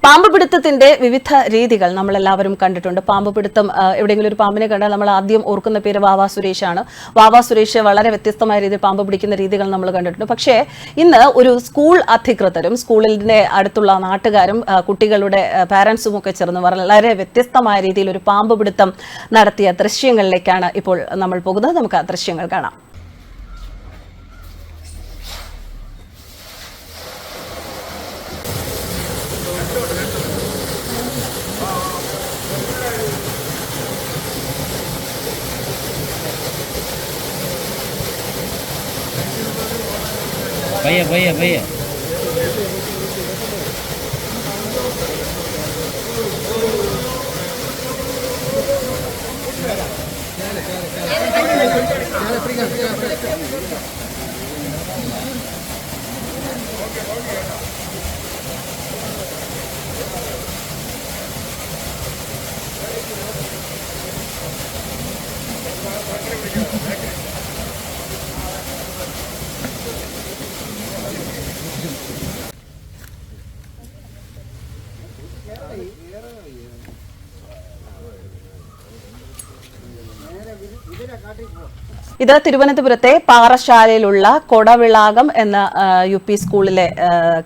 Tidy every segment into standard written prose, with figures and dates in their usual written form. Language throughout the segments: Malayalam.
പാമ്പ് പിടുത്തത്തിന്റെ വിവിധ രീതികൾ നമ്മളെല്ലാവരും കണ്ടിട്ടുണ്ട്. പാമ്പ് പിടുത്തം എവിടെയെങ്കിലും ഒരു പാമ്പിനെ കണ്ടാൽ നമ്മൾ ആദ്യം ഓർക്കുന്ന പേര് വാവാ സുരേഷാണ്. വാവാ സുരേഷ് വളരെ വ്യത്യസ്തമായ രീതിയിൽ പാമ്പ് പിടിക്കുന്ന രീതികൾ നമ്മൾ കണ്ടിട്ടുണ്ട്. പക്ഷേ ഇന്ന് ഒരു സ്കൂൾ അധികൃതരും സ്കൂളിന്റെ അടുത്തുള്ള നാട്ടുകാരും കുട്ടികളുടെ പാരന്റ്സും ഒക്കെ ചേർന്ന് വളരെ വ്യത്യസ്തമായ രീതിയിൽ ഒരു പാമ്പ് പിടുത്തം നടത്തിയ ദൃശ്യങ്ങളിലേക്കാണ് ഇപ്പോൾ നമ്മൾ പോകുന്നത്. നമുക്ക് ആ ദൃശ്യങ്ങൾ കാണാം. भैया भैया भैया ഇത് തിരുവനന്തപുരത്തെ പാറശാലയിലുള്ള കൊടവിളാകം എന്ന UP സ്കൂളിലെ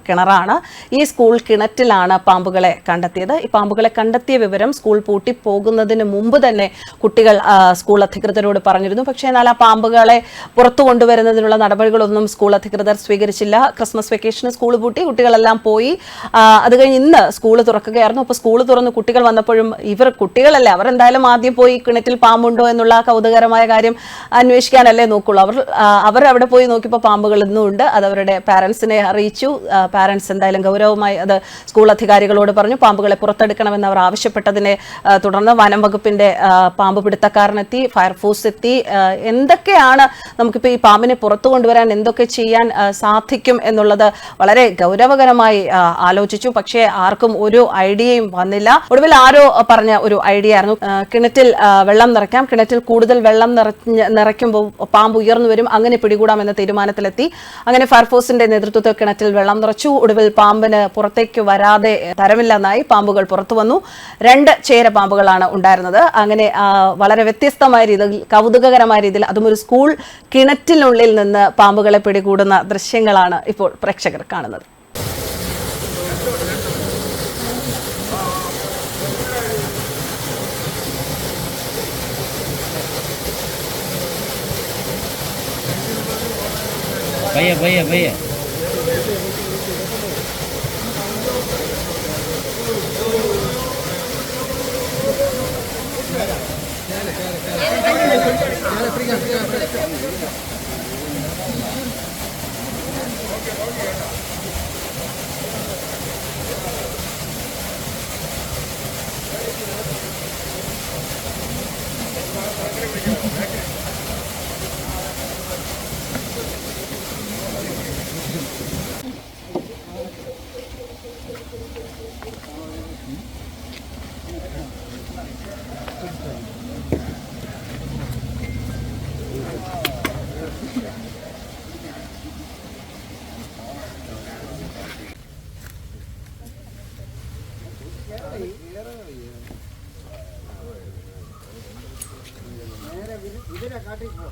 കിണറാണ്. ഈ സ്കൂൾ കിണറ്റിലാണ് പാമ്പുകളെ കണ്ടെത്തിയത്. ഈ പാമ്പുകളെ കണ്ടെത്തിയ വിവരം സ്കൂൾ പൂട്ടി പോകുന്നതിന് മുമ്പ് തന്നെ കുട്ടികൾ സ്കൂൾ അധികൃതരോട് പറഞ്ഞിരുന്നു. പക്ഷേ എന്നാൽ ആ പാമ്പുകളെ പുറത്തു കൊണ്ടുവരുന്നതിനുള്ള നടപടികളൊന്നും സ്കൂൾ അധികൃതർ സ്വീകരിച്ചില്ല. ക്രിസ്മസ് വെക്കേഷന് സ്കൂൾ പൂട്ടി, കുട്ടികളെല്ലാം പോയി. അത് കഴിഞ്ഞ് ഇന്ന് സ്കൂൾ തുറക്കുകയായിരുന്നു. അപ്പോൾ സ്കൂൾ തുറന്ന് കുട്ടികൾ വന്നപ്പോഴും ഇവർ കുട്ടികളല്ലേ, അവർ എന്തായാലും ആദ്യം പോയി കിണറ്റിൽ പാമ്പുണ്ടോ എന്നുള്ള കൗതുകകരമായ കാര്യം അന്വേഷിക്കാനല്ലേ നോക്കുള്ളൂ. അവർ അവിടെ പോയി നോക്കിയപ്പോൾ പാമ്പുകൾ ഇന്നും ഉണ്ട്. അത് അവരുടെ പാരന്റ്സിനെ അറിയിച്ചു. പാരന്റ്സ് എന്തായാലും ഗൗരവമായി അത് സ്കൂൾ അധികാരികളോട് പറഞ്ഞു. പാമ്പുകളെ പുറത്തെടുക്കണമെന്ന് അവർ ആവശ്യപ്പെട്ടതിനെ തുടർന്ന് വനം വകുപ്പിന്റെ പാമ്പ് പിടുത്തക്കാരനെത്തി, ഫയർഫോഴ്സ് എത്തി. എന്തൊക്കെയാണ് നമുക്കിപ്പോൾ ഈ പാമ്പിനെ പുറത്തു കൊണ്ടുവരാൻ എന്തൊക്കെ ചെയ്യാൻ സാധിക്കും എന്നുള്ളത് വളരെ ഗൗരവകരമായി ആലോചിച്ചു. പക്ഷേ ആർക്കും ഒരു ഐഡിയയും വന്നില്ല. ഒടുവിൽ ആരോ പറഞ്ഞ ഒരു ഐഡിയ ആയിരുന്നു, കിണറ്റിൽ വെള്ളം നിറയ്ക്കാം, കിണറ്റിൽ കൂടുതൽ വെള്ളം നിറയ്ക്കുമ്പോൾ പാമ്പ് ഉയർന്നു വരും, അങ്ങനെ പിടികൂടാമെന്ന തീരുമാനത്തിലെത്തി. അങ്ങനെ ഫയർഫോഴ്സിന്റെ നേതൃത്വത്തിൽ കിണറ്റിൽ വെള്ളം നിറച്ചു. ഒടുവിൽ പാമ്പിന് പുറത്തേക്ക് വരാതെ തരമില്ലെന്നായി. പാമ്പുകൾ പുറത്തു വന്നു. 2 ചേര പാമ്പുകളാണ് ഉണ്ടായിരുന്നത്. അങ്ങനെ വളരെ വ്യത്യസ്തമായ രീതിയിൽ, കൗതുകകരമായ രീതിയിൽ, അതും ഒരു സ്കൂൾ കിണറ്റിനുള്ളിൽ നിന്ന് പാമ്പുകളെ പിടികൂടുന്ന ദൃശ്യങ്ങളാണ് ഇപ്പോൾ പ്രേക്ഷകർ കാണുന്നത്. भैया भैया भैया ഇതിനെ കാട്ടി പോ.